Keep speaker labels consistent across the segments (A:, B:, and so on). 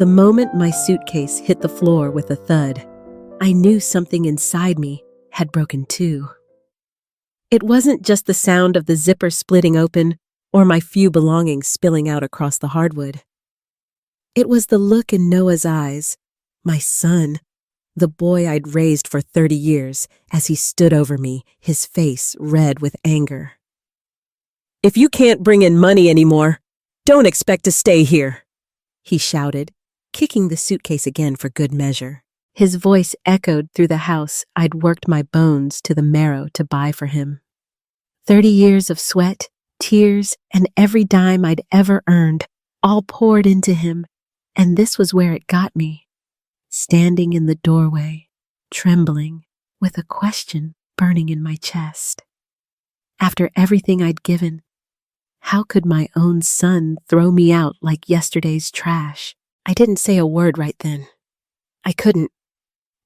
A: The moment my suitcase hit the floor with a thud, I knew something inside me had broken too. It wasn't just the sound of the zipper splitting open or my few belongings spilling out across the hardwood. It was the look in Noah's eyes, my son, the boy I'd raised for 30 years, as he stood over me, his face red with anger. "If you can't bring in money anymore, don't expect to stay here," he shouted, kicking the suitcase again for good measure. His voice echoed through the house I'd worked my bones to the marrow to buy for him. 30 years of sweat, tears, and every dime I'd ever earned, all poured into him, and this was where it got me. Standing in the doorway, trembling, with a question burning in my chest. After everything I'd given, how could my own son throw me out like yesterday's trash? I didn't say a word right then. I couldn't.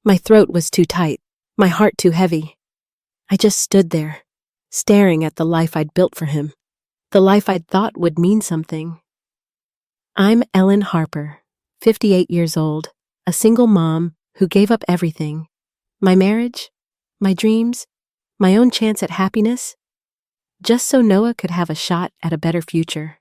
A: My throat was too tight, my heart too heavy. I just stood there, staring at the life I'd built for him, the life I'd thought would mean something. I'm Ellen Harper, 58 years old, a single mom who gave up everything. My marriage, my dreams, my own chance at happiness, just so Noah could have a shot at a better future.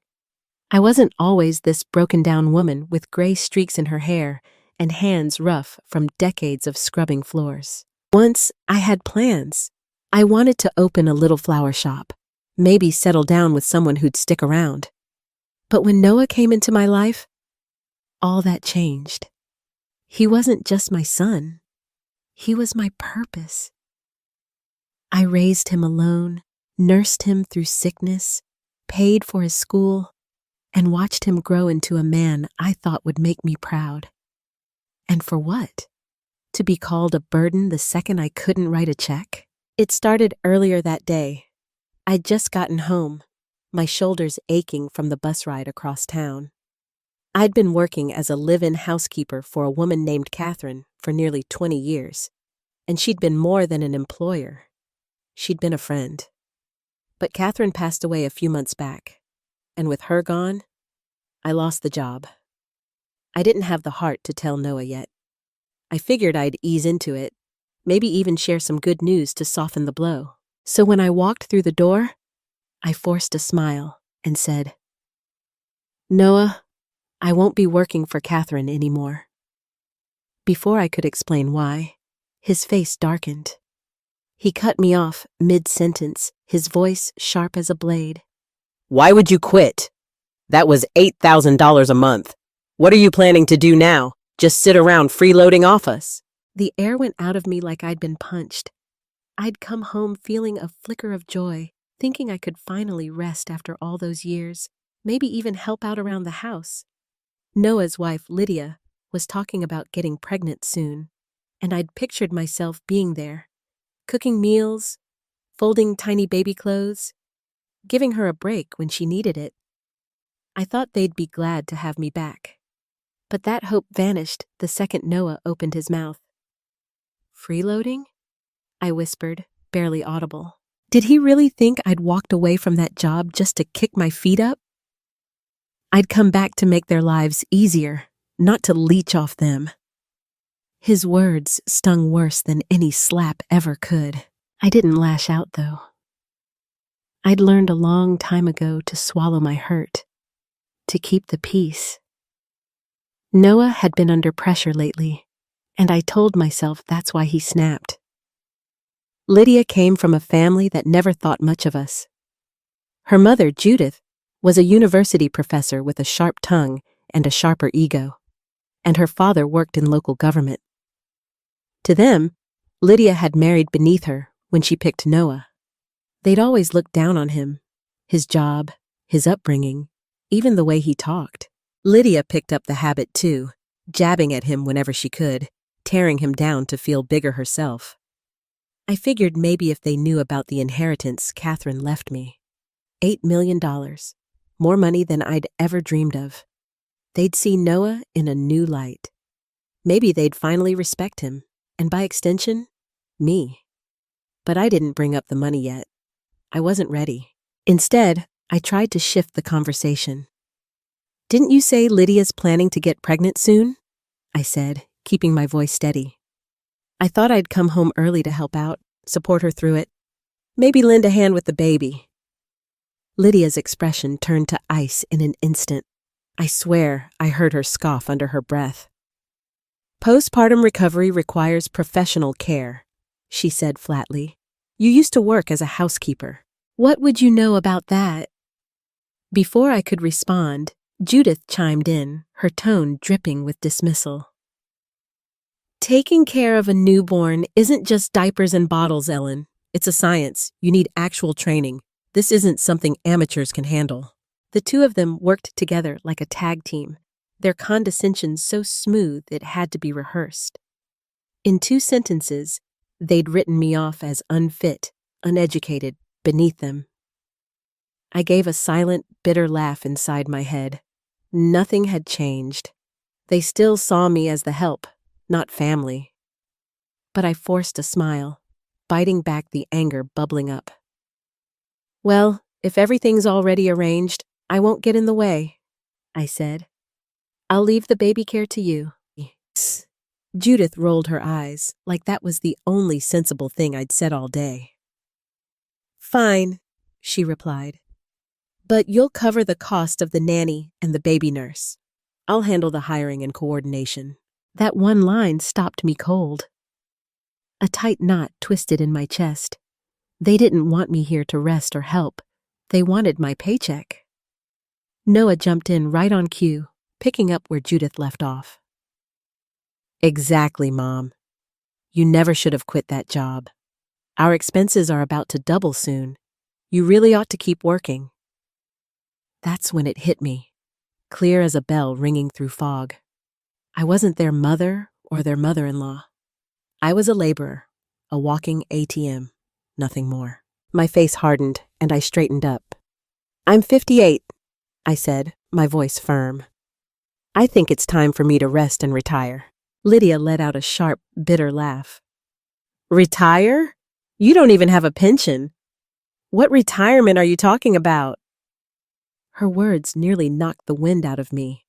A: I wasn't always this broken-down woman with gray streaks in her hair and hands rough from decades of scrubbing floors. Once, I had plans. I wanted to open a little flower shop, maybe settle down with someone who'd stick around. But when Noah came into my life, all that changed. He wasn't just my son. He was my purpose. I raised him alone, nursed him through sickness, paid for his school, and watched him grow into a man I thought would make me proud. And for what? To be called a burden the second I couldn't write a check? It started earlier that day. I'd just gotten home, my shoulders aching from the bus ride across town. I'd been working as a live-in housekeeper for a woman named Catherine for nearly 20 years, and she'd been more than an employer. She'd been a friend. But Catherine passed away a few months back, and with her gone, I lost the job. I didn't have the heart to tell Noah yet. I figured I'd ease into it, maybe even share some good news to soften the blow. So when I walked through the door, I forced a smile and said, "Noah, I won't be working for Catherine anymore." Before I could explain why, his face darkened. He cut me off mid-sentence, his voice sharp as a blade. "Why would you quit? That was $8,000 a month. What are you planning to do now? Just sit around freeloading off us?" The air went out of me like I'd been punched. I'd come home feeling a flicker of joy, thinking I could finally rest after all those years, maybe even help out around the house. Noah's wife, Lydia, was talking about getting pregnant soon, and I'd pictured myself being there, cooking meals, folding tiny baby clothes, giving her a break when she needed it. I thought they'd be glad to have me back. But that hope vanished the second Noah opened his mouth. "Freeloading?" I whispered, barely audible. Did he really think I'd walked away from that job just to kick my feet up? I'd come back to make their lives easier, not to leech off them. His words stung worse than any slap ever could. I didn't lash out, though. I'd learned a long time ago to swallow my hurt, to keep the peace. Noah had been under pressure lately, and I told myself that's why he snapped. Lydia came from a family that never thought much of us. Her mother, Judith, was a university professor with a sharp tongue and a sharper ego, and her father worked in local government. To them, Lydia had married beneath her when she picked Noah. They'd always looked down on him, his job, his upbringing, even the way he talked. Lydia picked up the habit too, jabbing at him whenever she could, tearing him down to feel bigger herself. I figured maybe if they knew about the inheritance Catherine left me, $8 million, more money than I'd ever dreamed of, they'd see Noah in a new light. Maybe they'd finally respect him, and by extension, me. But I didn't bring up the money yet. I wasn't ready. Instead, I tried to shift the conversation. Didn't you say Lydia's planning to get pregnant soon? I said, keeping my voice steady. I thought I'd come home early to help out, support her through it. Maybe lend a hand with the baby. Lydia's expression turned to ice in an instant. I swear I heard her scoff under her breath. Postpartum recovery requires professional care, she said flatly. You used to work as a housekeeper. What would you know about that? Before I could respond, Judith chimed in, her tone dripping with dismissal. Taking care of a newborn isn't just diapers and bottles, Ellen. It's a science. You need actual training. This isn't something amateurs can handle. The two of them worked together like a tag team, their condescension so smooth it had to be rehearsed. In 2 sentences, they'd written me off as unfit, uneducated, beneath them. I gave a silent, bitter laugh inside my head. Nothing had changed. They still saw me as the help, not family. But I forced a smile, biting back the anger bubbling up. Well, if everything's already arranged, I won't get in the way, I said. I'll leave the baby care to you. Judith rolled her eyes, like that was the only sensible thing I'd said all day. Fine, she replied. But you'll cover the cost of the nanny and the baby nurse. I'll handle the hiring and coordination. That one line stopped me cold. A tight knot twisted in my chest. They didn't want me here to rest or help. They wanted my paycheck. Noah jumped in right on cue, picking up where Judith left off. Exactly, Mom. You never should have quit that job. Our expenses are about to double soon. You really ought to keep working. That's when it hit me, clear as a bell ringing through fog. I wasn't their mother or their mother-in-law. I was a laborer, a walking ATM, nothing more. My face hardened, and I straightened up. I'm 58, I said, my voice firm. I think it's time for me to rest and retire. Lydia let out a sharp, bitter laugh. Retire? You don't even have a pension. What retirement are you talking about? Her words nearly knocked the wind out of me.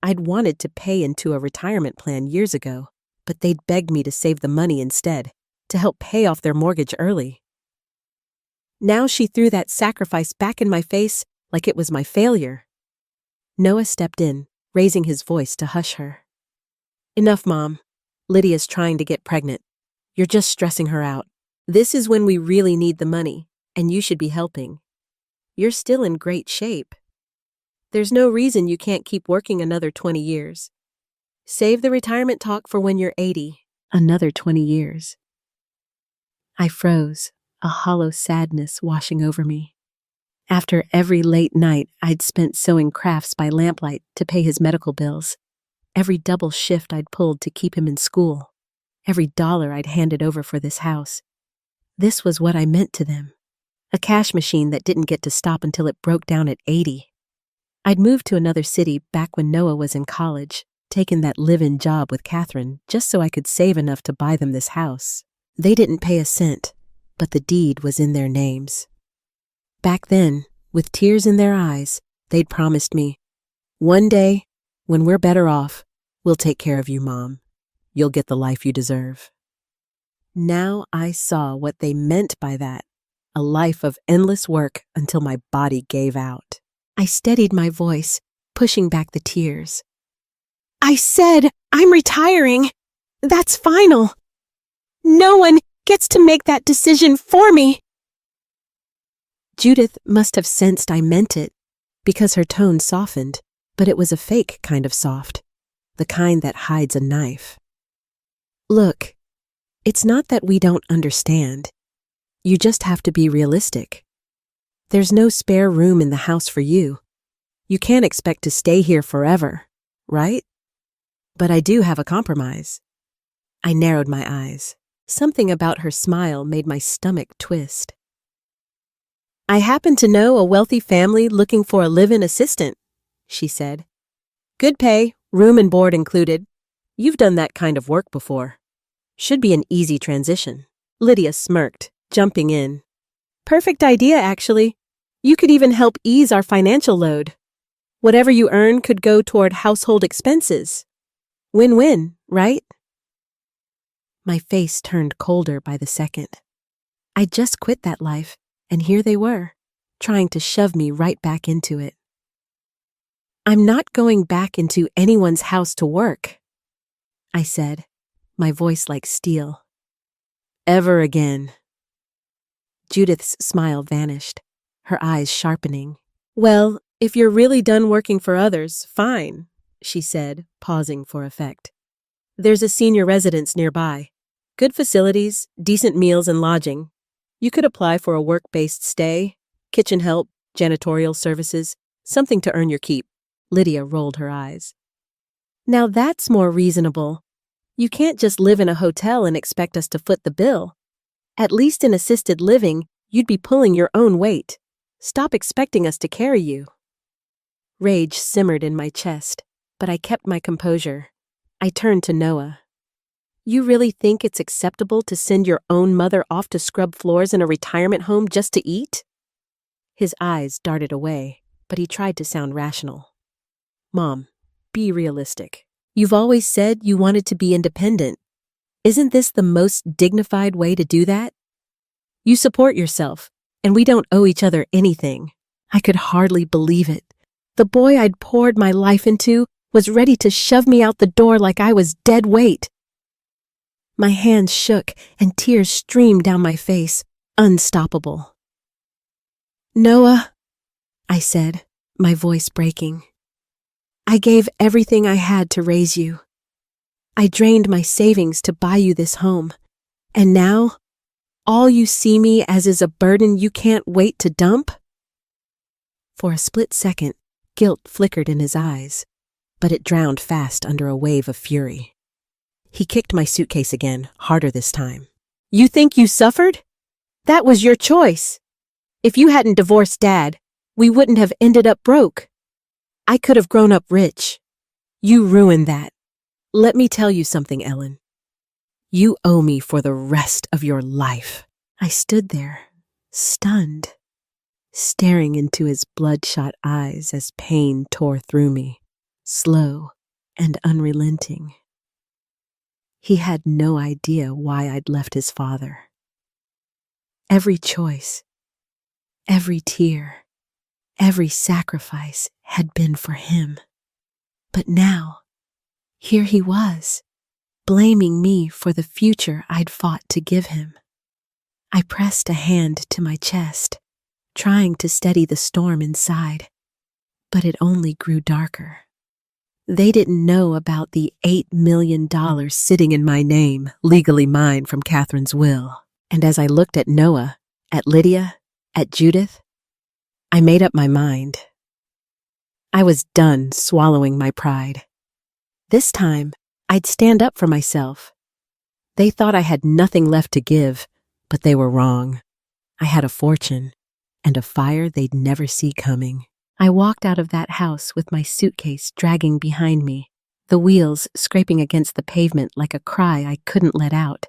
A: I'd wanted to pay into a retirement plan years ago, but they'd begged me to save the money instead, to help pay off their mortgage early. Now she threw that sacrifice back in my face like it was my failure. Noah stepped in, raising his voice to hush her. Enough, Mom. Lydia's trying to get pregnant. You're just stressing her out. This is when we really need the money, and you should be helping. You're still in great shape. There's no reason you can't keep working another 20 years. Save the retirement talk for when you're 80. Another 20 years. I froze, a hollow sadness washing over me. After every late night I'd spent sewing crafts by lamplight to pay his medical bills, every double shift I'd pulled to keep him in school, every dollar I'd handed over for this house, this was what I meant to them. A cash machine that didn't get to stop until it broke down at 80. I'd moved to another city back when Noah was in college, taken that live-in job with Catherine just so I could save enough to buy them this house. They didn't pay a cent, but the deed was in their names. Back then, with tears in their eyes, they'd promised me, one day, when we're better off, we'll take care of you, Mom. You'll get the life you deserve. Now I saw what they meant by that, a life of endless work until my body gave out. I steadied my voice, pushing back the tears. I said I'm retiring. That's final. No one gets to make that decision for me. Judith must have sensed I meant it, because her tone softened, but it was a fake kind of soft, the kind that hides a knife. Look, it's not that we don't understand. You just have to be realistic. There's no spare room in the house for you. You can't expect to stay here forever, right? But I do have a compromise. I narrowed my eyes. Something about her smile made my stomach twist. I happen to know a wealthy family looking for a live-in assistant, she said. Good pay, room and board included. You've done that kind of work before. Should be an easy transition. Lydia smirked, jumping in. Perfect idea, actually. You could even help ease our financial load. Whatever you earn could go toward household expenses. Win-win, right? My face turned colder by the second. I just quit that life, and here they were, trying to shove me right back into it. I'm not going back into anyone's house to work, I said, my voice like steel. Ever again. Judith's smile vanished, her eyes sharpening. Well, if you're really done working for others, fine, she said, pausing for effect. There's a senior residence nearby. Good facilities, decent meals and lodging. You could apply for a work-based stay, kitchen help, janitorial services, something to earn your keep. Lydia rolled her eyes. Now that's more reasonable. You can't just live in a hotel and expect us to foot the bill. At least in assisted living, you'd be pulling your own weight. Stop expecting us to carry you. Rage simmered in my chest, but I kept my composure. I turned to Noah. You really think it's acceptable to send your own mother off to scrub floors in a retirement home just to eat? His eyes darted away, but he tried to sound rational. Mom, be realistic. You've always said you wanted to be independent. Isn't this the most dignified way to do that? You support yourself, and we don't owe each other anything. I could hardly believe it. The boy I'd poured my life into was ready to shove me out the door like I was dead weight. My hands shook and tears streamed down my face, unstoppable. Noah, I said, my voice breaking. I gave everything I had to raise you. I drained my savings to buy you this home. And now, all you see me as is a burden you can't wait to dump? For a split second, guilt flickered in his eyes, but it drowned fast under a wave of fury. He kicked my suitcase again, harder this time. You think you suffered? That was your choice. If you hadn't divorced Dad, we wouldn't have ended up broke. I could have grown up rich. You ruined that. Let me tell you something, Ellen. You owe me for the rest of your life. I stood there, stunned, staring into his bloodshot eyes as pain tore through me, slow and unrelenting. He had no idea why I'd left his father. Every choice, every tear, every sacrifice had been for him. But now, here he was, blaming me for the future I'd fought to give him. I pressed a hand to my chest, trying to steady the storm inside, but it only grew darker. They didn't know about the $8 million sitting in my name, legally mine from Catherine's will. And as I looked at Noah, at Lydia, at Judith, I made up my mind. I was done swallowing my pride. This time, I'd stand up for myself. They thought I had nothing left to give, but they were wrong. I had a fortune and a fire they'd never see coming. I walked out of that house with my suitcase dragging behind me, the wheels scraping against the pavement like a cry I couldn't let out.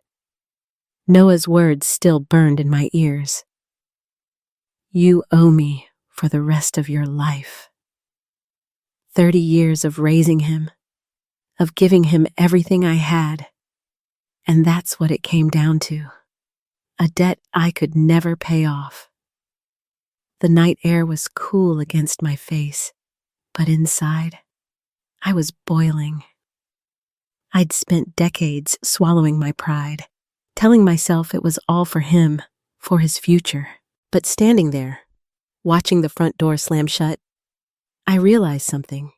A: Noah's words still burned in my ears. You owe me for the rest of your life. 30 years of raising him, of giving him everything I had, and that's what it came down to. A debt I could never pay off. The night air was cool against my face, but inside, I was boiling. I'd spent decades swallowing my pride, telling myself it was all for him, for his future. But standing there, watching the front door slam shut, I realized something.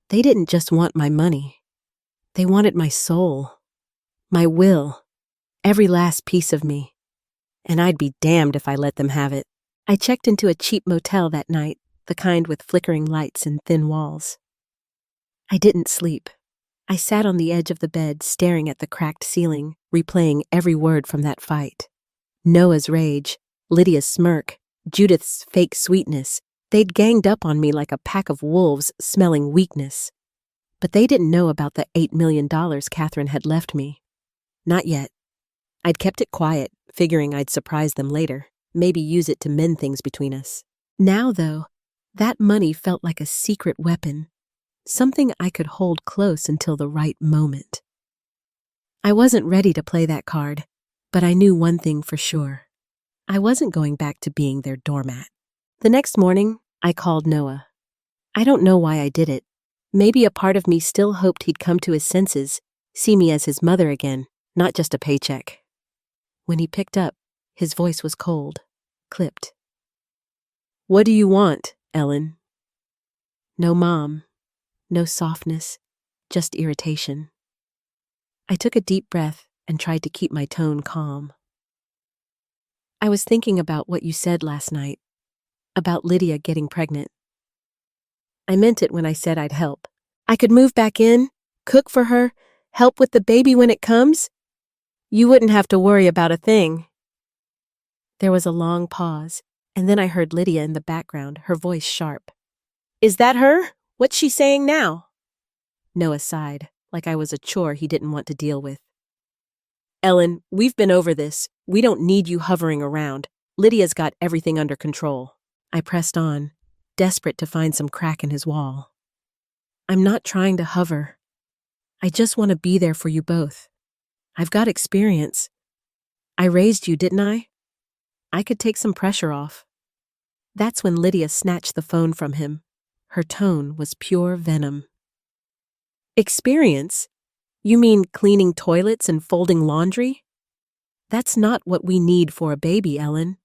A: They didn't just want my money. They wanted my soul, my will, every last piece of me. And I'd be damned if I let them have it. I checked into a cheap motel that night, the kind with flickering lights and thin walls. I didn't sleep. I sat on the edge of the bed, staring at the cracked ceiling, replaying every word from that fight. Noah's rage, Lydia's smirk, Judith's fake sweetness. They'd ganged up on me like a pack of wolves smelling weakness. But they didn't know about the $8 million Catherine had left me. Not yet. I'd kept it quiet, figuring I'd surprise them later, maybe use it to mend things between us. Now, though, That money felt like a secret weapon, something I could hold close until the right moment. I wasn't ready to play that card, but I knew one thing for sure. I wasn't going back to being their doormat. The next morning, I called Noah. I don't know why I did it. Maybe a part of me still hoped he'd come to his senses, see me as his mother again, not just a paycheck. When he picked up, his voice was cold, clipped. "What do you want, Ellen?" No mom, no softness, just irritation. I took a deep breath and tried to keep my tone calm. "I was thinking about what you said last night, about Lydia getting pregnant. I meant it when I said I'd help. I could move back in, cook for her, help with the baby when it comes. You wouldn't have to worry about a thing." There was a long pause, and then I heard Lydia in the background, her voice sharp. "Is that her? What's she saying now?" Noah sighed, like I was a chore he didn't want to deal with. "Ellen, we've been over this. We don't need you hovering around. Lydia's got everything under control." I pressed on, desperate to find some crack in his wall. "I'm not trying to hover. I just want to be there for you both. I've got experience. I raised you, didn't I? I could take some pressure off." That's when Lydia snatched the phone from him. Her tone was pure venom. "Experience? You mean cleaning toilets and folding laundry? That's not what we need for a baby, Ellen.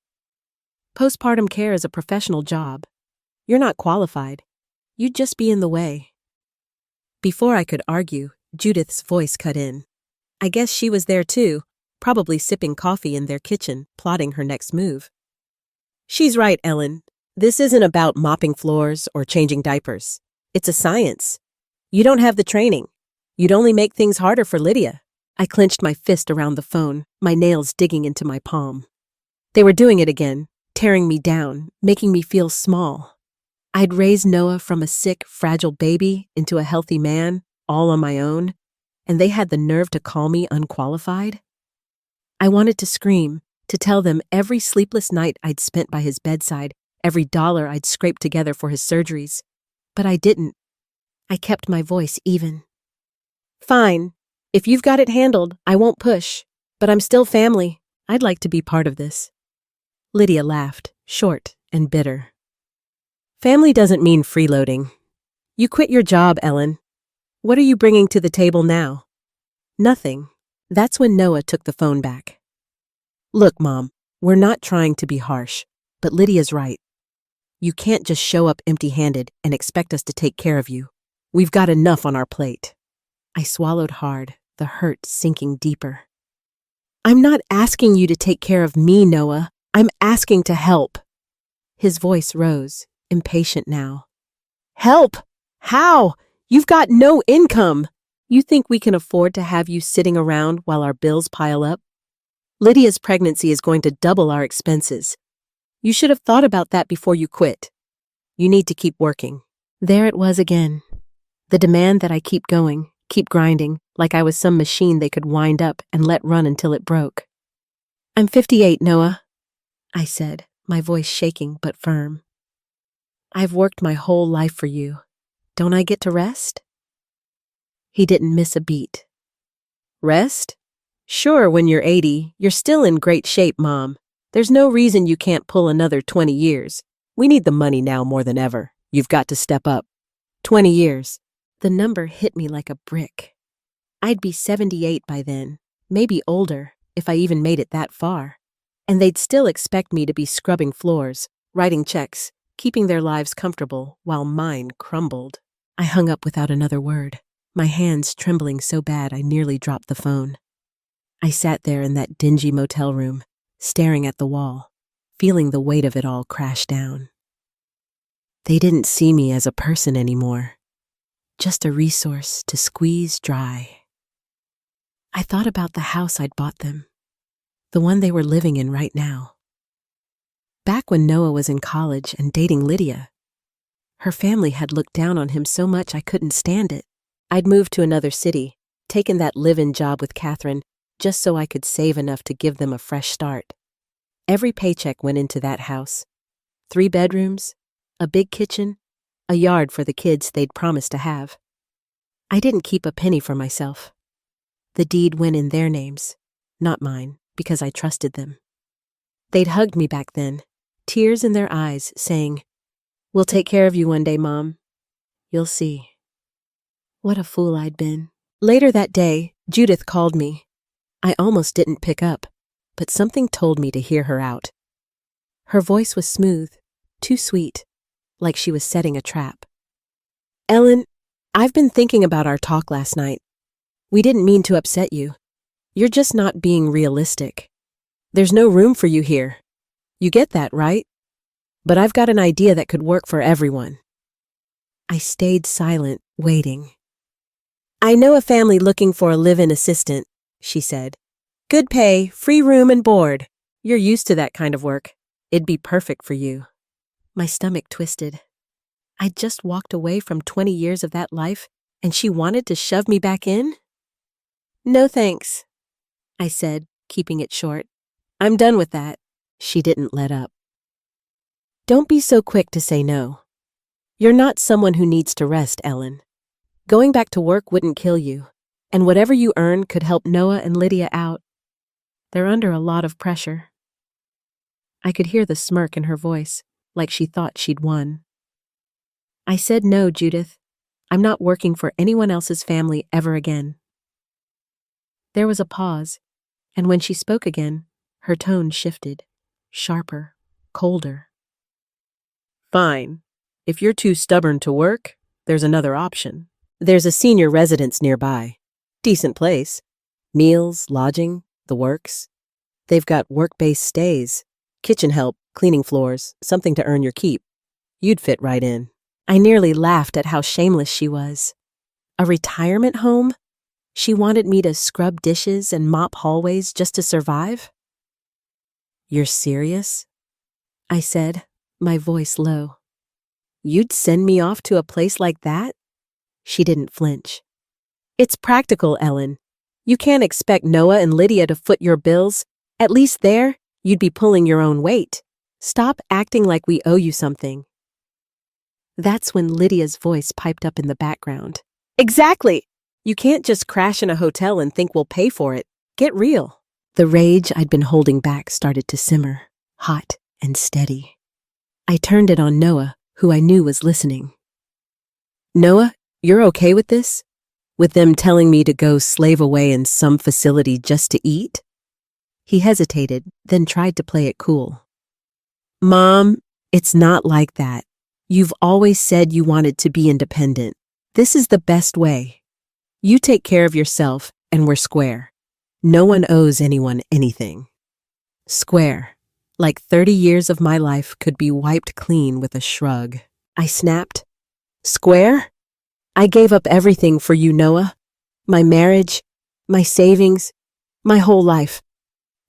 A: Postpartum care is a professional job. You're not qualified. You'd just be in the way." Before I could argue, Judith's voice cut in. I guess she was there too, probably sipping coffee in their kitchen, plotting her next move. "She's right, Ellen. This isn't about mopping floors or changing diapers. It's a science. You don't have the training. You'd only make things harder for Lydia." I clenched my fist around the phone, my nails digging into my palm. They were doing it again, tearing me down, making me feel small. I'd raised Noah from a sick, fragile baby into a healthy man, all on my own, and they had the nerve to call me unqualified? I wanted to scream, to tell them every sleepless night I'd spent by his bedside, every dollar I'd scraped together for his surgeries. But I didn't. I kept my voice even. "Fine. If you've got it handled, I won't push. But I'm still family. I'd like to be part of this." Lydia laughed, short and bitter. "Family doesn't mean freeloading. You quit your job, Ellen. What are you bringing to the table now?" "Nothing." That's when Noah took the phone back. "Look, Mom, we're not trying to be harsh, but Lydia's right. You can't just show up empty-handed and expect us to take care of you. We've got enough on our plate." I swallowed hard, the hurt sinking deeper. "I'm not asking you to take care of me, Noah. I'm asking to help." His voice rose, impatient now. "Help? How? You've got no income. You think we can afford to have you sitting around while our bills pile up? Lydia's pregnancy is going to double our expenses. You should have thought about that before you quit. You need to keep working." There it was again. The demand that I keep going, keep grinding, like I was some machine they could wind up and let run until it broke. "I'm 58, Noah," I said, my voice shaking but firm. "I've worked my whole life for you. Don't I get to rest?" He didn't miss a beat. "Rest? Sure, when you're 80, you're still in great shape, Mom. There's no reason you can't pull another 20 years. We need the money now more than ever. You've got to step up. 20 years. The number hit me like a brick. I'd be 78 by then, maybe older, if I even made it that far. And they'd still expect me to be scrubbing floors, writing checks, keeping their lives comfortable while mine crumbled. I hung up without another word, my hands trembling so bad I nearly dropped the phone. I sat there in that dingy motel room, staring at the wall, feeling the weight of it all crash down. They didn't see me as a person anymore, just a resource to squeeze dry. I thought about the house I'd bought them, the one they were living in right now. Back when Noah was in college and dating Lydia, her family had looked down on him so much I couldn't stand it. I'd moved to another city, taken that live-in job with Catherine, just so I could save enough to give them a fresh start. Every paycheck went into that house. 3 bedrooms, a big kitchen, a yard for the kids they'd promised to have. I didn't keep a penny for myself. The deed went in their names, not mine, because I trusted them. They'd hugged me back then, tears in their eyes, saying, "We'll take care of you one day, Mom. You'll see." What a fool I'd been. Later that day, Judith called me. I almost didn't pick up, but something told me to hear her out. Her voice was smooth, too sweet, like she was setting a trap. "Ellen, I've been thinking about our talk last night. We didn't mean to upset you. You're just not being realistic. There's no room for you here. You get that, right? But I've got an idea that could work for everyone." I stayed silent, waiting. "I know a family looking for a live-in assistant," she said. "Good pay, free room and board. You're used to that kind of work. It'd be perfect for you." My stomach twisted. I'd just walked away from 20 years of that life, and she wanted to shove me back in? "No thanks," I said, keeping it short. "I'm done with that." She didn't let up. "Don't be so quick to say no. You're not someone who needs to rest, Ellen. Going back to work wouldn't kill you, and whatever you earn could help Noah and Lydia out. They're under a lot of pressure." I could hear the smirk in her voice, like she thought she'd won. I said, "No, Judith. I'm not working for anyone else's family ever again." There was a pause, and when she spoke again, her tone shifted, sharper, colder. "Fine. If you're too stubborn to work, there's another option. There's a senior residence nearby. Decent place. Meals, lodging, the works. They've got work-based stays, kitchen help, cleaning floors, something to earn your keep. You'd fit right in." I nearly laughed at how shameless she was. A retirement home? She wanted me to scrub dishes and mop hallways just to survive? "You're serious?" I said, my voice low. "You'd send me off to a place like that?" She didn't flinch. "It's practical, Ellen. You can't expect Noah and Lydia to foot your bills. At least there, you'd be pulling your own weight. Stop acting like we owe you something." That's when Lydia's voice piped up in the background. "Exactly! You can't just crash in a hotel and think we'll pay for it. Get real." The rage I'd been holding back started to simmer, hot and steady. I turned it on Noah, who I knew was listening. "Noah, you're okay with this? With them telling me to go slave away in some facility just to eat?" He hesitated, then tried to play it cool. "Mom, it's not like that. You've always said you wanted to be independent. This is the best way. You take care of yourself, and we're square. No one owes anyone anything." Square. Like 30 years of my life could be wiped clean with a shrug. I snapped. "Square? I gave up everything for you, Noah. My marriage, my savings, my whole life.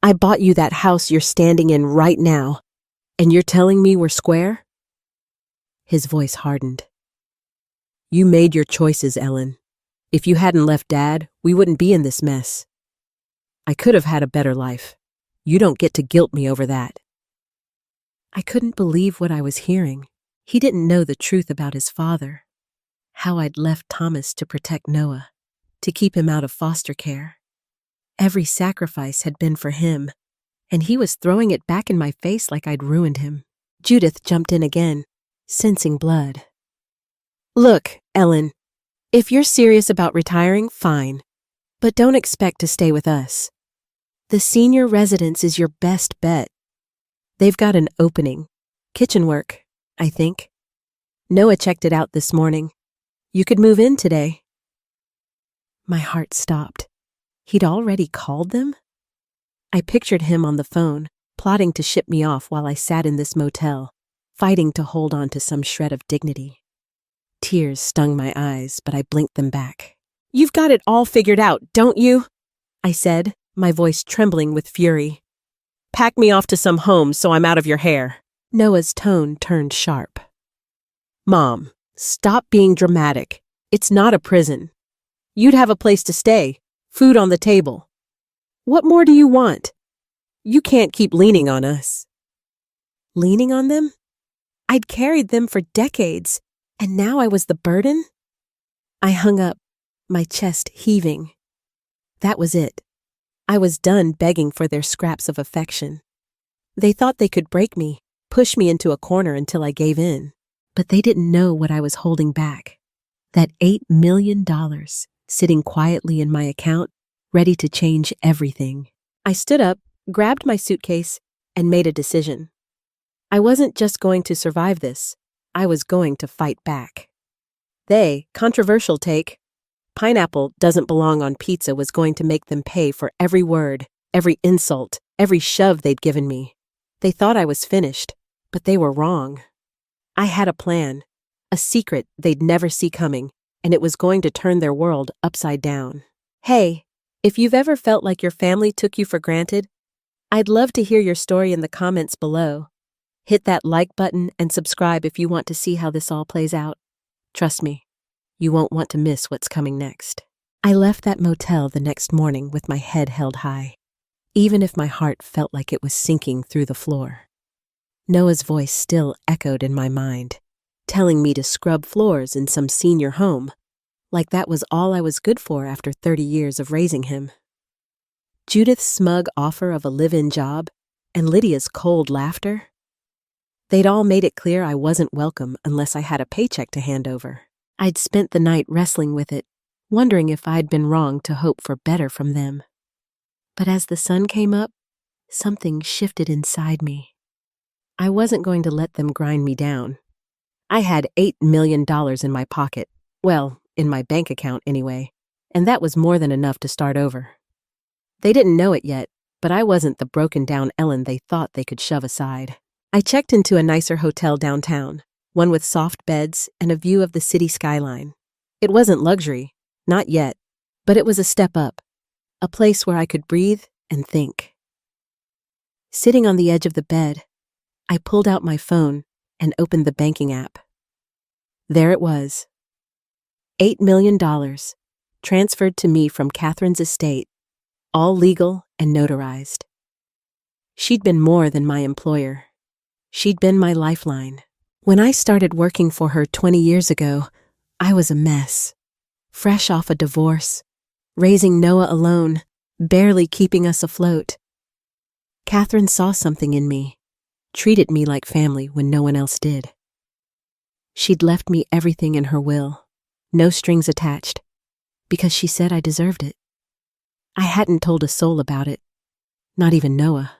A: I bought you that house you're standing in right now, and you're telling me we're square?" His voice hardened. "You made your choices, Ellen. If you hadn't left Dad, we wouldn't be in this mess. I could have had a better life. You don't get to guilt me over that." I couldn't believe what I was hearing. He didn't know the truth about his father. How I'd left Thomas to protect Noah, to keep him out of foster care. Every sacrifice had been for him, and he was throwing it back in my face like I'd ruined him. Judith jumped in again, sensing blood. "Look, Ellen, if you're serious about retiring, fine, but don't expect to stay with us. The senior residence is your best bet. They've got an opening. Kitchen work, I think. Noah checked it out this morning. You could move in today." My heart stopped. He'd already called them? I pictured him on the phone, plotting to ship me off while I sat in this motel, fighting to hold on to some shred of dignity. Tears stung my eyes, but I blinked them back. "You've got it all figured out, don't you?" I said, my voice trembling with fury. "Pack me off to some home so I'm out of your hair." Noah's tone turned sharp. "Mom, stop being dramatic. It's not a prison. You'd have a place to stay, food on the table. What more do you want? You can't keep leaning on us." "Leaning on them?" I'd carried them for decades, and now I was the burden? I hung up, my chest heaving. That was it. I was done begging for their scraps of affection. They thought they could break me, push me into a corner until I gave in. But they didn't know what I was holding back. That $8 million sitting quietly in my account, ready to change everything. I stood up, grabbed my suitcase, and made a decision. I wasn't just going to survive this. I was going to fight back. Controversial take, pineapple doesn't belong on pizza was going to make them pay for every word, every insult, every shove they'd given me. They thought I was finished, but they were wrong. I had a plan, a secret they'd never see coming, and it was going to turn their world upside down. Hey, if you've ever felt like your family took you for granted, I'd love to hear your story in the comments below. Hit that like button and subscribe if you want to see how this all plays out. Trust me, you won't want to miss what's coming next. I left that motel the next morning with my head held high, even if my heart felt like it was sinking through the floor. Noah's voice still echoed in my mind, telling me to scrub floors in some senior home, like that was all I was good for after 30 years of raising him. Judith's smug offer of a live-in job, and Lydia's cold laughter. They'd all made it clear I wasn't welcome unless I had a paycheck to hand over. I'd spent the night wrestling with it, wondering if I'd been wrong to hope for better from them. But as the sun came up, something shifted inside me. I wasn't going to let them grind me down. I had $8 million in my pocket, well, in my bank account anyway, and that was more than enough to start over. They didn't know it yet, but I wasn't the broken-down Ellen they thought they could shove aside. I checked into a nicer hotel downtown, one with soft beds and a view of the city skyline. It wasn't luxury, not yet, but it was a step up, a place where I could breathe and think. Sitting on the edge of the bed, I pulled out my phone and opened the banking app. There it was. $8 million, transferred to me from Catherine's estate, all legal and notarized. She'd been more than my employer. She'd been my lifeline. When I started working for her 20 years ago, I was a mess. Fresh off a divorce, raising Noah alone, barely keeping us afloat. Catherine saw something in me, treated me like family when no one else did. She'd left me everything in her will, no strings attached, because she said I deserved it. I hadn't told a soul about it, not even Noah.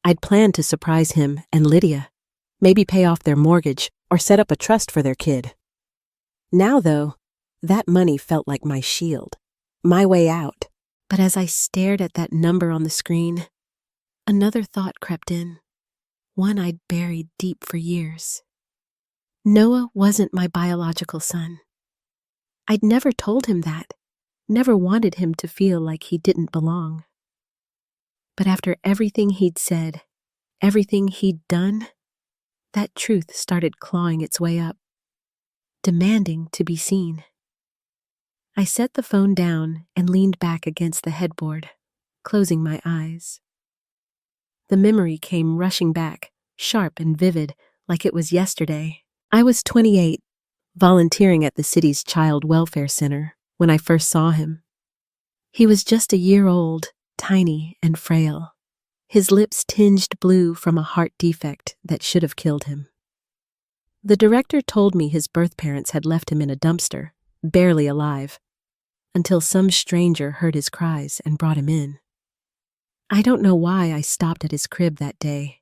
A: I'd planned to surprise him and Lydia, maybe pay off their mortgage or set up a trust for their kid. Now, though, that money felt like my shield, my way out. But as I stared at that number on the screen, another thought crept in, one I'd buried deep for years. Noah wasn't my biological son. I'd never told him that, never wanted him to feel like he didn't belong. But after everything he'd said, everything he'd done, that truth started clawing its way up, demanding to be seen. I set the phone down and leaned back against the headboard, closing my eyes. The memory came rushing back, sharp and vivid, like it was yesterday. I was 28, volunteering at the city's child welfare center when I first saw him. He was just a year old, tiny and frail, his lips tinged blue from a heart defect that should have killed him. The director told me his birth parents had left him in a dumpster, barely alive, until some stranger heard his cries and brought him in. I don't know why I stopped at his crib that day.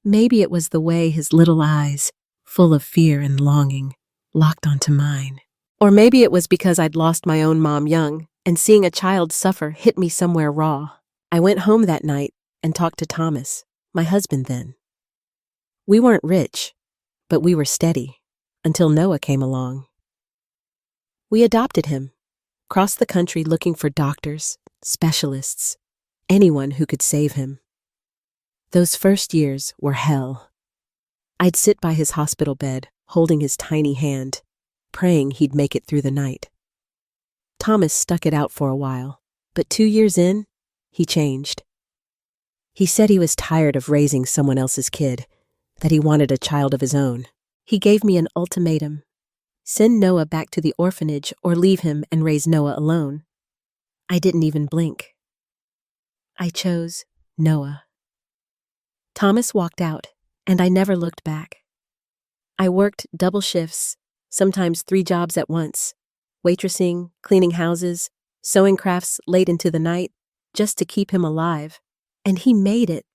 A: Maybe it was the way his little eyes, full of fear and longing, locked onto mine. Or maybe it was because I'd lost my own mom young, and seeing a child suffer hit me somewhere raw. I went home that night and talked to Thomas, my husband then. We weren't rich, but we were steady, until Noah came along. We adopted him, crossed the country looking for doctors, specialists, anyone who could save him. Those first years were hell. I'd sit by his hospital bed, holding his tiny hand, praying he'd make it through the night. Thomas stuck it out for a while, but 2 years in, he changed. He said he was tired of raising someone else's kid, that he wanted a child of his own. He gave me an ultimatum: send Noah back to the orphanage or leave him and raise Noah alone. I didn't even blink. I chose Noah. Thomas walked out, and I never looked back. I worked double shifts, sometimes 3 jobs at once, waitressing, cleaning houses, sewing crafts late into the night, just to keep him alive. And he made it.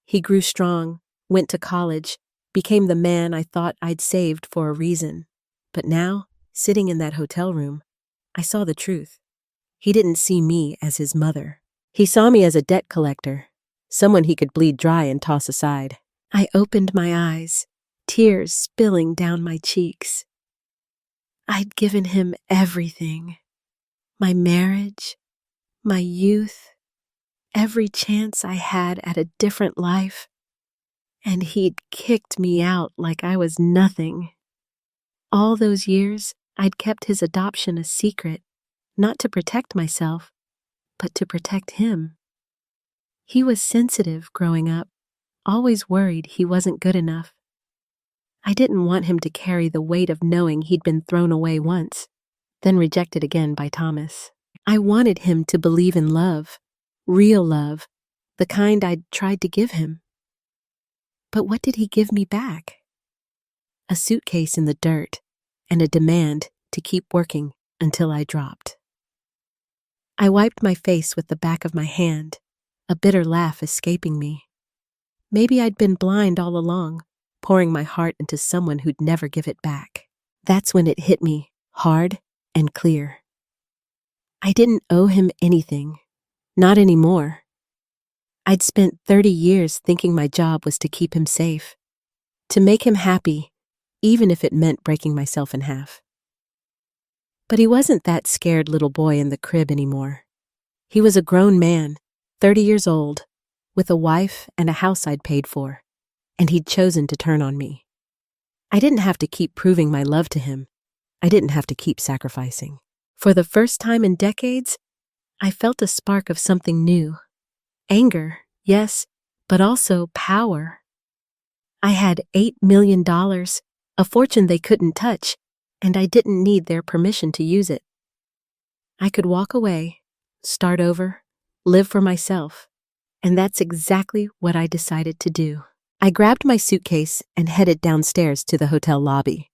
A: He grew strong, went to college, became the man I thought I'd saved for a reason. But now, sitting in that hotel room, I saw the truth. He didn't see me as his mother. He saw me as a debt collector, someone he could bleed dry and toss aside. I opened my eyes, tears spilling down my cheeks. I'd given him everything. My marriage, my youth, every chance I had at a different life. And he'd kicked me out like I was nothing. All those years, I'd kept his adoption a secret, not to protect myself, but to protect him. He was sensitive growing up, always worried he wasn't good enough. I didn't want him to carry the weight of knowing he'd been thrown away once, then rejected again by Thomas. I wanted him to believe in love, real love, the kind I'd tried to give him. But what did he give me back? A suitcase in the dirt and a demand to keep working until I dropped. I wiped my face with the back of my hand, a bitter laugh escaping me. Maybe I'd been blind all along, pouring my heart into someone who'd never give it back. That's when it hit me, hard and clear. I didn't owe him anything, not anymore. I'd spent 30 years thinking my job was to keep him safe, to make him happy, even if it meant breaking myself in half. But he wasn't that scared little boy in the crib anymore. He was a grown man, 30 years old, with a wife and a house I'd paid for, and he'd chosen to turn on me. I didn't have to keep proving my love to him. I didn't have to keep sacrificing. For the first time in decades, I felt a spark of something new. Anger, yes, but also power. I had $8 million, a fortune they couldn't touch, and I didn't need their permission to use it. I could walk away, start over, live for myself, and that's exactly what I decided to do. I grabbed my suitcase and headed downstairs to the hotel lobby.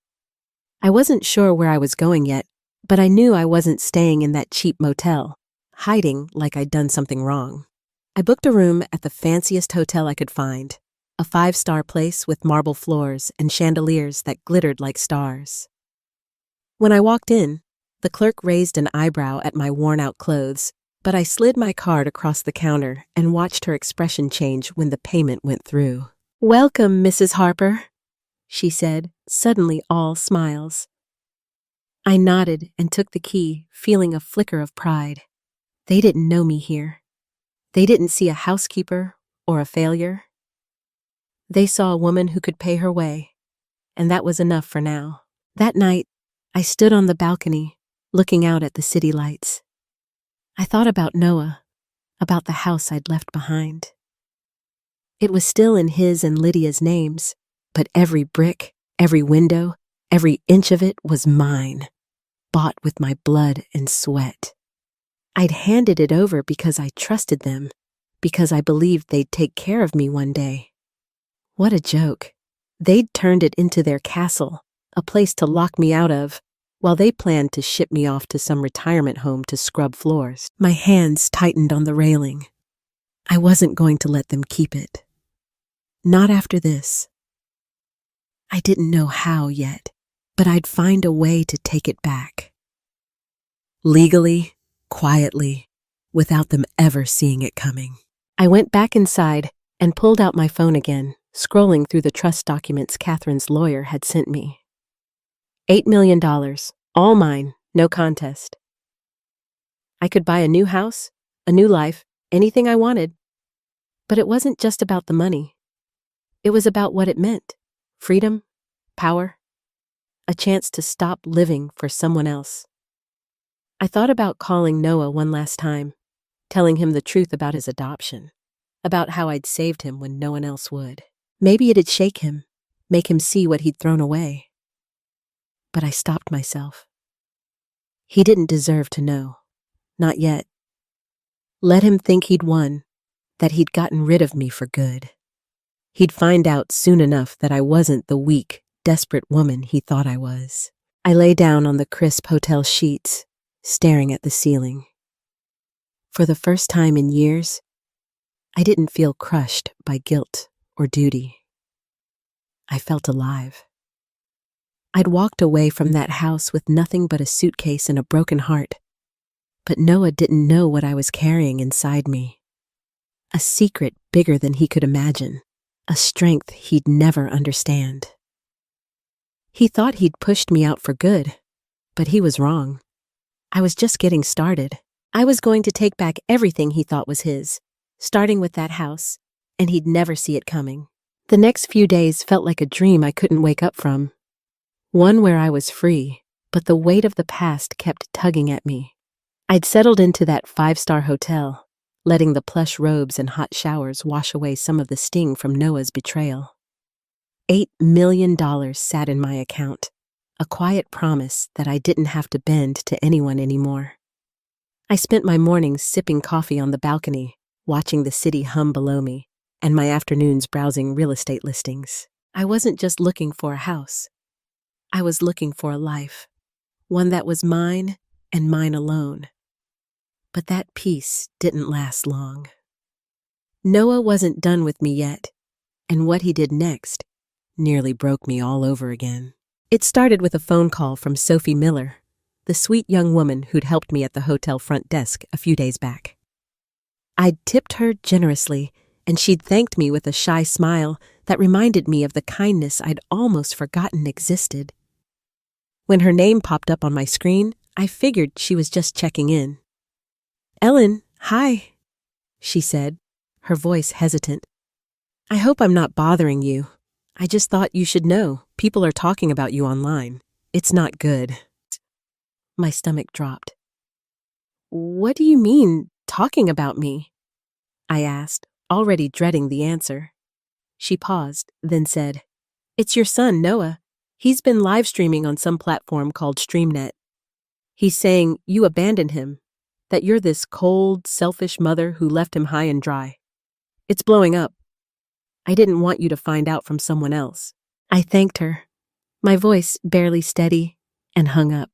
A: I wasn't sure where I was going yet, but I knew I wasn't staying in that cheap motel, hiding like I'd done something wrong. I booked a room at the fanciest hotel I could find, a 5-star place with marble floors and chandeliers that glittered like stars. When I walked in, the clerk raised an eyebrow at my worn-out clothes, but I slid my card across the counter and watched her expression change when the payment went through. "Welcome, Mrs. Harper," she said, suddenly all smiles. I nodded and took the key, feeling a flicker of pride. They didn't know me here. They didn't see a housekeeper or a failure. They saw a woman who could pay her way, and that was enough for now. That night, I stood on the balcony, looking out at the city lights. I thought about Noah, about the house I'd left behind. It was still in his and Lydia's names, but every brick, every window, every inch of it was mine, bought with my blood and sweat. I'd handed it over because I trusted them, because I believed they'd take care of me one day. What a joke. They'd turned it into their castle, a place to lock me out of, while they planned to ship me off to some retirement home to scrub floors. My hands tightened on the railing. I wasn't going to let them keep it. Not after this. I didn't know how yet, but I'd find a way to take it back. Legally, quietly, without them ever seeing it coming. I went back inside and pulled out my phone again, scrolling through the trust documents Catherine's lawyer had sent me. $8 million, all mine, no contest. I could buy a new house, a new life, anything I wanted. But it wasn't just about the money. It was about what it meant: freedom, power, a chance to stop living for someone else. I thought about calling Noah one last time, telling him the truth about his adoption, about how I'd saved him when no one else would. Maybe it'd shake him, make him see what he'd thrown away. But I stopped myself. He didn't deserve to know. Not yet. Let him think he'd won, that he'd gotten rid of me for good. He'd find out soon enough that I wasn't the weak, desperate woman he thought I was. I lay down on the crisp hotel sheets, staring at the ceiling. For the first time in years, I didn't feel crushed by guilt or duty. I felt alive. I'd walked away from that house with nothing but a suitcase and a broken heart, but Noah didn't know what I was carrying inside me. A secret bigger than he could imagine, a strength he'd never understand. He thought he'd pushed me out for good, but he was wrong. I was just getting started. I was going to take back everything he thought was his, starting with that house, and he'd never see it coming. The next few days felt like a dream I couldn't wake up from. One where I was free, but the weight of the past kept tugging at me. I'd settled into that 5-star hotel, letting the plush robes and hot showers wash away some of the sting from Noah's betrayal. $8 million sat in my account, a quiet promise that I didn't have to bend to anyone anymore. I spent my mornings sipping coffee on the balcony, watching the city hum below me, and my afternoons browsing real estate listings. I wasn't just looking for a house. I was looking for a life, one that was mine and mine alone. But that peace didn't last long. Noah wasn't done with me yet, and what he did next nearly broke me all over again. It started with a phone call from Sophie Miller, the sweet young woman who'd helped me at the hotel front desk a few days back. I'd tipped her generously, and she'd thanked me with a shy smile that reminded me of the kindness I'd almost forgotten existed. When her name popped up on my screen, I figured she was just checking in. "Ellen, hi," she said, her voice hesitant. "I hope I'm not bothering you. I just thought you should know. People are talking about you online. It's not good." My stomach dropped. "What do you mean, talking about me?" I asked, already dreading the answer. She paused, then said, "It's your son, Noah. He's been live streaming on some platform called StreamNet. He's saying you abandoned him, that you're this cold, selfish mother who left him high and dry. It's blowing up. I didn't want you to find out from someone else." I thanked her, my voice barely steady, and hung up.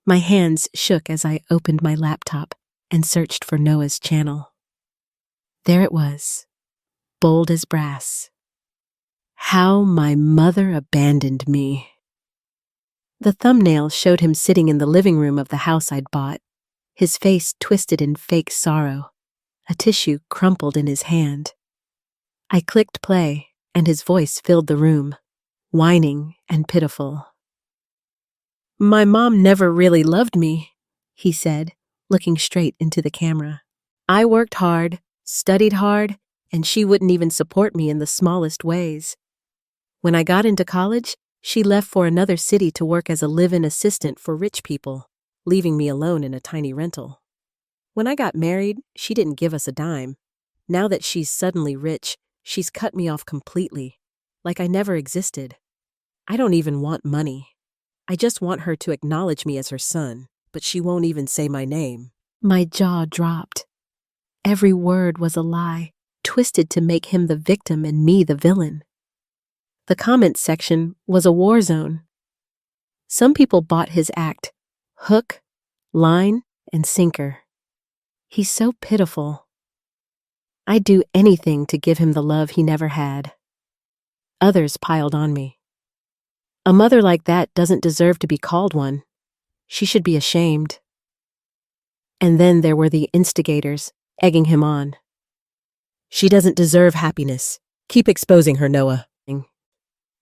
A: My hands shook as I opened my laptop and searched for Noah's channel. There it was, bold as brass. How my mother abandoned me. The thumbnail showed him sitting in the living room of the house I'd bought, his face twisted in fake sorrow, a tissue crumpled in his hand. I clicked play, and his voice filled the room, whining and pitiful. "My mom never really loved me," he said, looking straight into the camera. "I worked hard, studied hard, and she wouldn't even support me in the smallest ways. When I got into college, she left for another city to work as a live-in assistant for rich people, leaving me alone in a tiny rental. When I got married, she didn't give us a dime. Now that she's suddenly rich, she's cut me off completely, like I never existed. I don't even want money. I just want her to acknowledge me as her son, but she won't even say my name." My jaw dropped. Every word was a lie, twisted to make him the victim and me the villain. The comments section was a war zone. Some people bought his act, hook, line, and sinker. He's so pitiful. I'd do anything to give him the love he never had. Others piled on me. "A mother like that doesn't deserve to be called one. She should be ashamed." And then there were the instigators, egging him on. "She doesn't deserve happiness. Keep exposing her, Noah."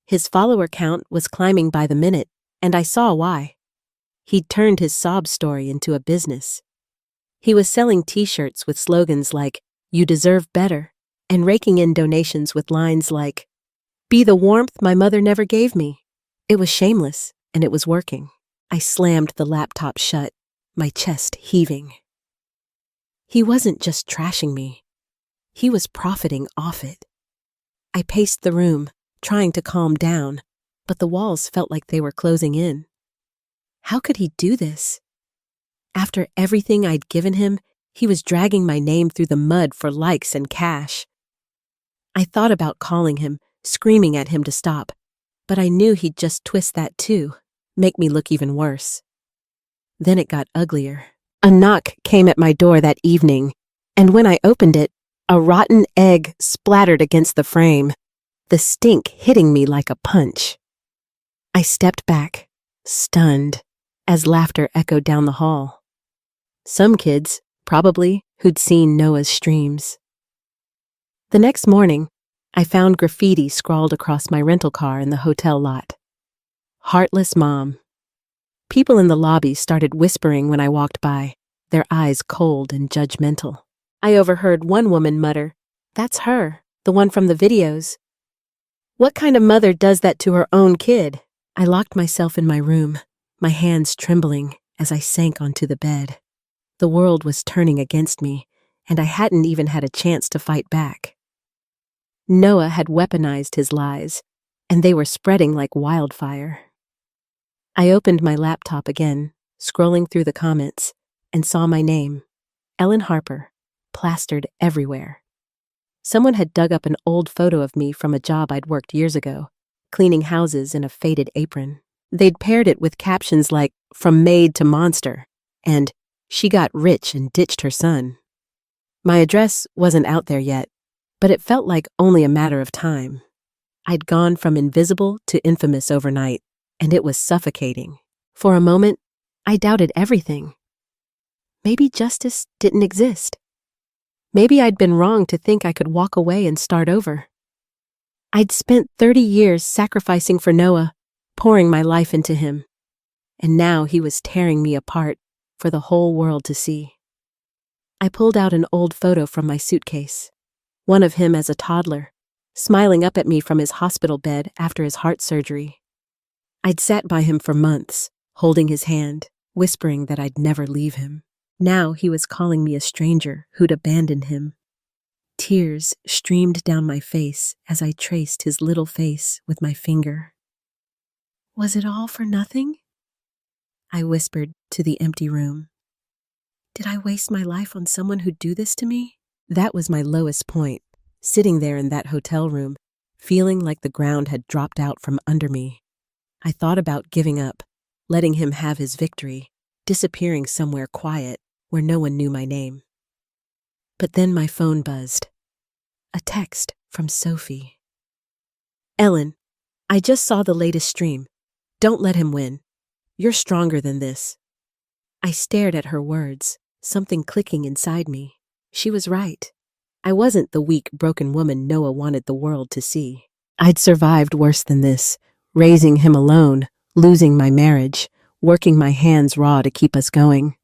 A: His follower count was climbing by the minute, and I saw why. He'd turned his sob story into a business. He was selling t-shirts with slogans like, "You deserve better," and raking in donations with lines like, "Be the warmth my mother never gave me." It was shameless, and it was working. I slammed the laptop shut, my chest heaving. He wasn't just trashing me. He was profiting off it. I paced the room, trying to calm down, but the walls felt like they were closing in. How could he do this? After everything I'd given him, he was dragging my name through the mud for likes and cash. I thought about calling him, screaming at him to stop, but I knew he'd just twist that too, make me look even worse. Then it got uglier. A knock came at my door that evening, and when I opened it, a rotten egg splattered against the frame, the stink hitting me like a punch. I stepped back, stunned, as laughter echoed down the hall. Some kids, probably, who'd seen Noah's streams. The next morning, I found graffiti scrawled across my rental car in the hotel lot. Heartless Mom. People in the lobby started whispering when I walked by, their eyes cold and judgmental. I overheard one woman mutter, "That's her, the one from the videos." What kind of mother does that to her own kid? I locked myself in my room, my hands trembling as I sank onto the bed. The world was turning against me, and I hadn't even had a chance to fight back. Noah had weaponized his lies, and they were spreading like wildfire. I opened my laptop again, scrolling through the comments, and saw my name, Ellen Harper, plastered everywhere. Someone had dug up an old photo of me from a job I'd worked years ago, cleaning houses in a faded apron. They'd paired it with captions like, "From maid to monster," and "She got rich and ditched her son." My address wasn't out there yet, but it felt like only a matter of time. I'd gone from invisible to infamous overnight, and it was suffocating. For a moment, I doubted everything. Maybe justice didn't exist. Maybe I'd been wrong to think I could walk away and start over. I'd spent 30 years sacrificing for Noah, pouring my life into him, and now he was tearing me apart for the whole world to see. I pulled out an old photo from my suitcase, one of him as a toddler, smiling up at me from his hospital bed after his heart surgery. I'd sat by him for months, holding his hand, whispering that I'd never leave him. Now he was calling me a stranger who'd abandoned him. Tears streamed down my face as I traced his little face with my finger. Was it all for nothing? I whispered to the empty room. Did I waste my life on someone who'd do this to me? That was my lowest point, sitting there in that hotel room, feeling like the ground had dropped out from under me. I thought about giving up, letting him have his victory, disappearing somewhere quiet where no one knew my name. But then my phone buzzed. A text from Sophie. "Ellen, I just saw the latest stream. Don't let him win. You're stronger than this." I stared at her words, something clicking inside me. She was right. I wasn't the weak, broken woman Noah wanted the world to see. I'd survived worse than this, raising him alone, losing my marriage, working my hands raw to keep us going.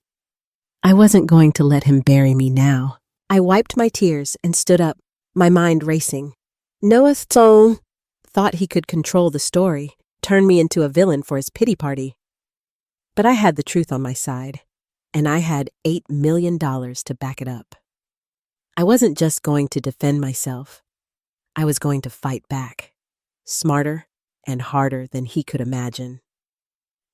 A: I wasn't going to let him bury me now. I wiped my tears and stood up, my mind racing. Noah thought he could control the story, turn me into a villain for his pity party. But I had the truth on my side, and I had $8 million to back it up. I wasn't just going to defend myself. I was going to fight back, smarter and harder than he could imagine.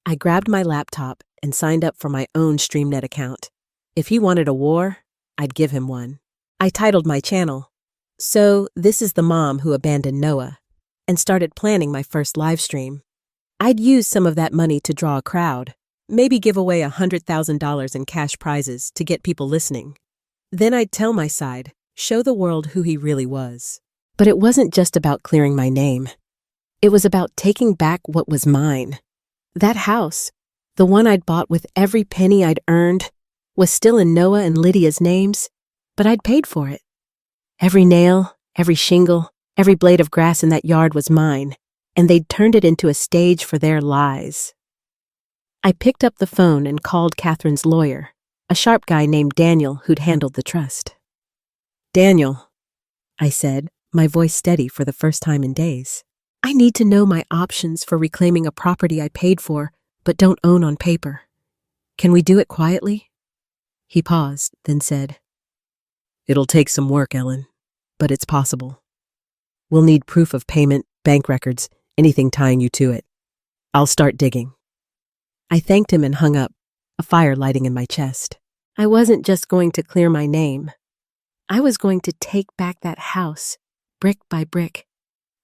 A: I grabbed my laptop and signed up for my own StreamNet account. If he wanted a war, I'd give him one. I titled my channel, "So This is the Mom Who Abandoned Noah," and started planning my first live stream. I'd use some of that money to draw a crowd, maybe give away $100,000 in cash prizes to get people listening. Then I'd tell my side, show the world who he really was. But it wasn't just about clearing my name. It was about taking back what was mine. That house, the one I'd bought with every penny I'd earned, was still in Noah and Lydia's names, but I'd paid for it. Every nail, every shingle, every blade of grass in that yard was mine, and they'd turned it into a stage for their lies. I picked up the phone and called Catherine's lawyer, a sharp guy named Daniel who'd handled the trust. "Daniel," I said, my voice steady for the first time in days. "I need to know my options for reclaiming a property I paid for but don't own on paper. Can we do it quietly?" He paused, then said, "It'll take some work, Ellen, but it's possible." We'll need proof of payment, bank records, anything tying you to it. I'll start digging." I thanked him and hung up, a fire lighting in my chest. I wasn't just going to clear my name. I was going to take back that house, brick by brick,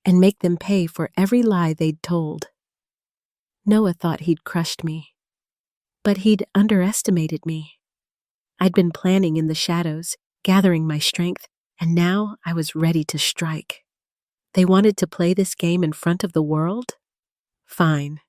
A: and make them pay for every lie they'd told. Noah thought he'd crushed me, but he'd underestimated me. I'd been planning in the shadows, gathering my strength, and now I was ready to strike. They wanted to play this game in front of the world? Fine.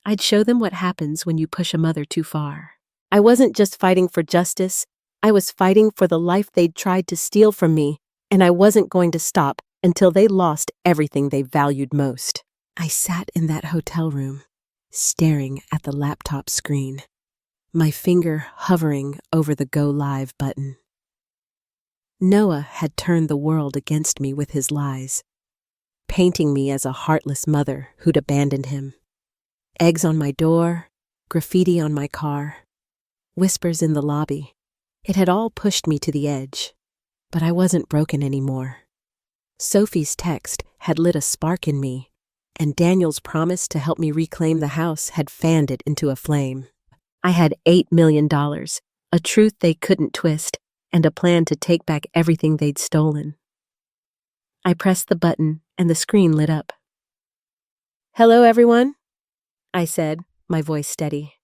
A: I'd show them what happens when you push a mother too far. I wasn't just fighting for justice, I was fighting for the life they'd tried to steal from me, and I wasn't going to stop until they lost everything they valued most. I sat in that hotel room, staring at the laptop screen, my finger hovering over the Go Live button. Noah had turned the world against me with his lies, painting me as a heartless mother who'd abandoned him. Eggs on my door, graffiti on my car, whispers in the lobby. It had all pushed me to the edge, but I wasn't broken anymore. Sophie's text had lit a spark in me, and Daniel's promise to help me reclaim the house had fanned it into a flame. I had $8 million, a truth they couldn't twist, and a plan to take back everything they'd stolen. I pressed the button, and the screen lit up. "Hello, everyone," I said, my voice steady.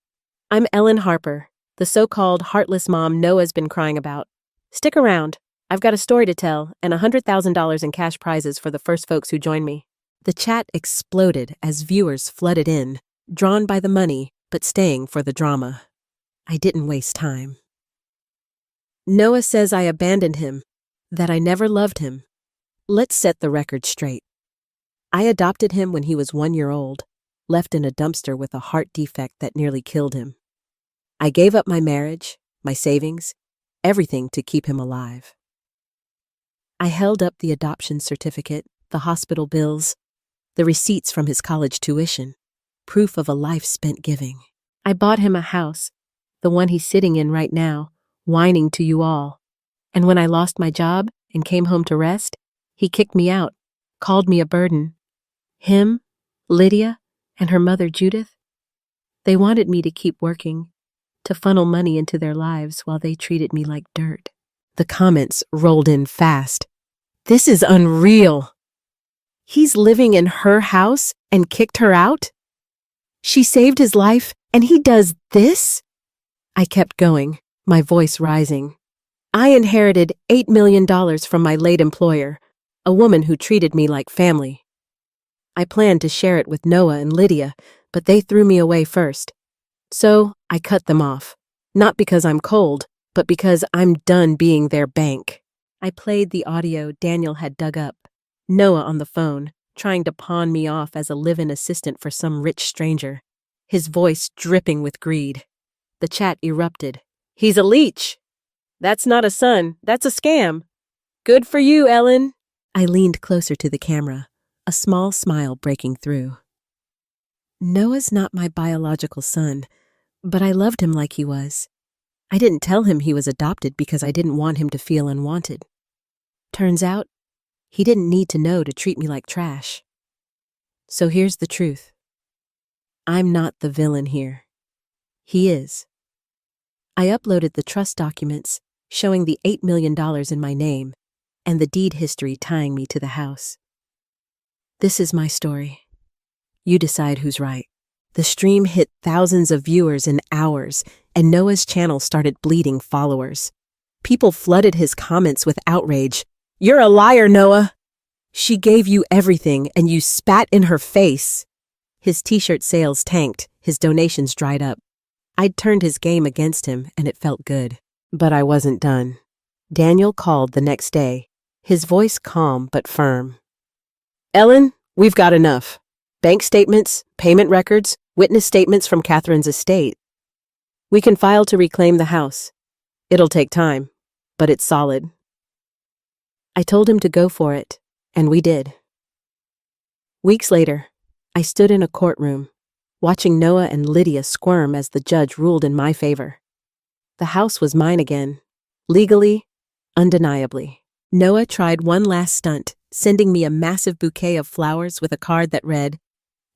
A: "I'm Ellen Harper, the so-called heartless mom Noah's been crying about. Stick around. I've got a story to tell and $100,000 in cash prizes for the first folks who join me." The chat exploded as viewers flooded in, drawn by the money, but staying for the drama. I didn't waste time. "Noah says I abandoned him, that I never loved him. Let's set the record straight. I adopted him when he was 1 year old, left in a dumpster with a heart defect that nearly killed him. I gave up my marriage, my savings, everything to keep him alive." I held up the adoption certificate, the hospital bills, the receipts from his college tuition, proof of a life spent giving. I bought him a house, the one he's sitting in right now, whining to you all. And when I lost my job and came home to rest, he kicked me out, called me a burden. Him, Lydia, and her mother Judith, they wanted me to keep working, to funnel money into their lives while they treated me like dirt. The comments rolled in fast. "This is unreal. He's living in her house and kicked her out? She saved his life and he does this?" I kept going, my voice rising. I inherited $8 million from my late employer, a woman who treated me like family. I planned to share it with Noah and Lydia, but they threw me away first. So I cut them off, not because I'm cold, but because I'm done being their bank. I played the audio Daniel had dug up, Noah on the phone, trying to pawn me off as a live-in assistant for some rich stranger, his voice dripping with greed. The chat erupted. "He's a leech. That's not a son, that's a scam. Good for you, Ellen." I leaned closer to the camera, a small smile breaking through. Noah's not my biological son, but I loved him like he was. I didn't tell him he was adopted because I didn't want him to feel unwanted. Turns out, he didn't need to know to treat me like trash. So here's the truth. I'm not the villain here. He is. I uploaded the trust documents showing the $8 million in my name and the deed history tying me to the house. This is my story. You decide who's right. The stream hit thousands of viewers in hours, and Noah's channel started bleeding followers. People flooded his comments with outrage. "You're a liar, Noah. She gave you everything, and you spat in her face." His t-shirt sales tanked, his donations dried up. I'd turned his game against him, and it felt good. But I wasn't done. Daniel called the next day, his voice calm but firm. "Ellen, we've got enough. Bank statements, payment records, witness statements from Catherine's estate. We can file to reclaim the house. It'll take time, but it's solid." I told him to go for it, and we did. Weeks later, I stood in a courtroom, watching Noah and Lydia squirm as the judge ruled in my favor. The house was mine again, legally, undeniably. Noah tried one last stunt, sending me a massive bouquet of flowers with a card that read,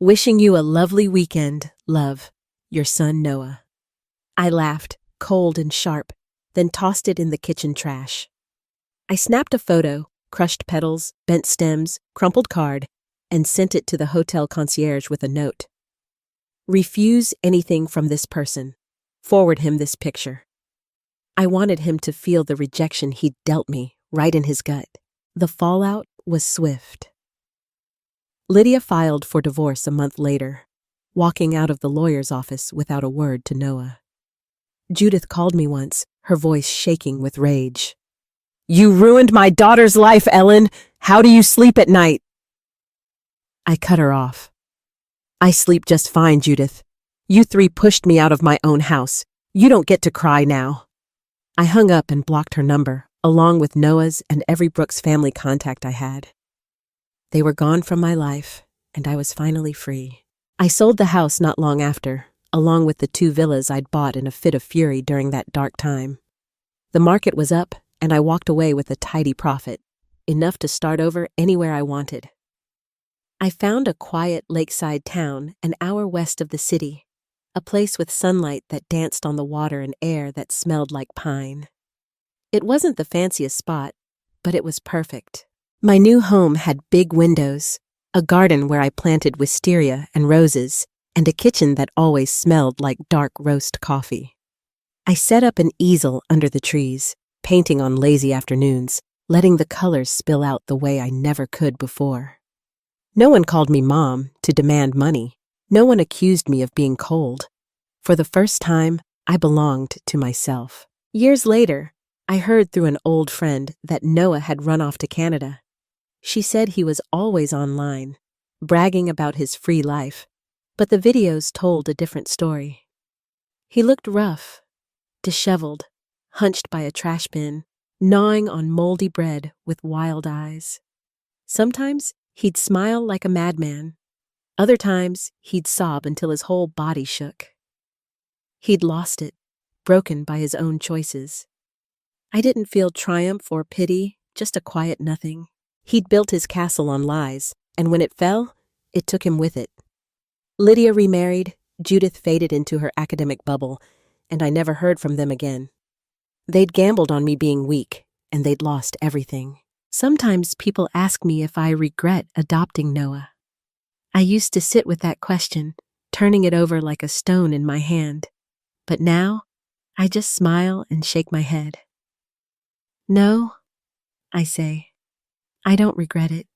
A: "Wishing you a lovely weekend, love, your son Noah." I laughed, cold and sharp, then tossed it in the kitchen trash. I snapped a photo, crushed petals, bent stems, crumpled card, and sent it to the hotel concierge with a note. "Refuse anything from this person. Forward him this picture." I wanted him to feel the rejection he'd dealt me right in his gut. The fallout was swift. Lydia filed for divorce a month later, walking out of the lawyer's office without a word to Noah. Judith called me once, her voice shaking with rage. "You ruined my daughter's life, Ellen! How do you sleep at night?" I cut her off. "I sleep just fine, Judith. You three pushed me out of my own house. You don't get to cry now." I hung up and blocked her number, along with Noah's and every Brooks family contact I had. They were gone from my life, and I was finally free. I sold the house not long after, along with the 2 villas I'd bought in a fit of fury during that dark time. The market was up, and I walked away with a tidy profit, enough to start over anywhere I wanted. I found a quiet lakeside town an hour west of the city, a place with sunlight that danced on the water and air that smelled like pine. It wasn't the fanciest spot, but it was perfect. My new home had big windows, a garden where I planted wisteria and roses, and a kitchen that always smelled like dark roast coffee. I set up an easel under the trees, painting on lazy afternoons, letting the colors spill out the way I never could before. No one called me Mom to demand money. No one accused me of being cold. For the first time, I belonged to myself. Years later, I heard through an old friend that Noah had run off to Canada. She said he was always online, bragging about his free life, but the videos told a different story. He looked rough, disheveled, hunched by a trash bin, gnawing on moldy bread with wild eyes. Sometimes he'd smile like a madman. Other times, he'd sob until his whole body shook. He'd lost it, broken by his own choices. I didn't feel triumph or pity, just a quiet nothing. He'd built his castle on lies, and when it fell, it took him with it. Lydia remarried, Judith faded into her academic bubble, and I never heard from them again. They'd gambled on me being weak, and they'd lost everything. Sometimes people ask me if I regret adopting Noah. I used to sit with that question, turning it over like a stone in my hand. But now, I just smile and shake my head. No, I say, I don't regret it.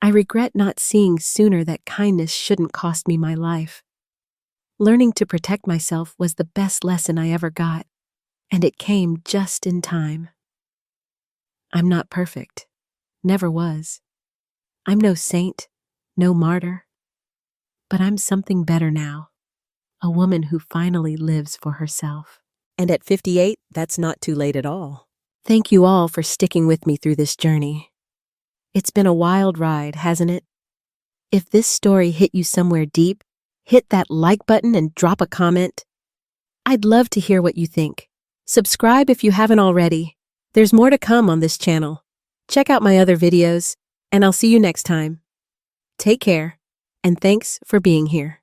A: I regret not seeing sooner that kindness shouldn't cost me my life. Learning to protect myself was the best lesson I ever got, and it came just in time. I'm not perfect, never was. I'm no saint, no martyr. But I'm something better now, a woman who finally lives for herself. And at 58, that's not too late at all. Thank you all for sticking with me through this journey. It's been a wild ride, hasn't it? If this story hit you somewhere deep, hit that like button and drop a comment. I'd love to hear what you think. Subscribe if you haven't already. There's more to come on this channel. Check out my other videos, and I'll see you next time. Take care, and thanks for being here.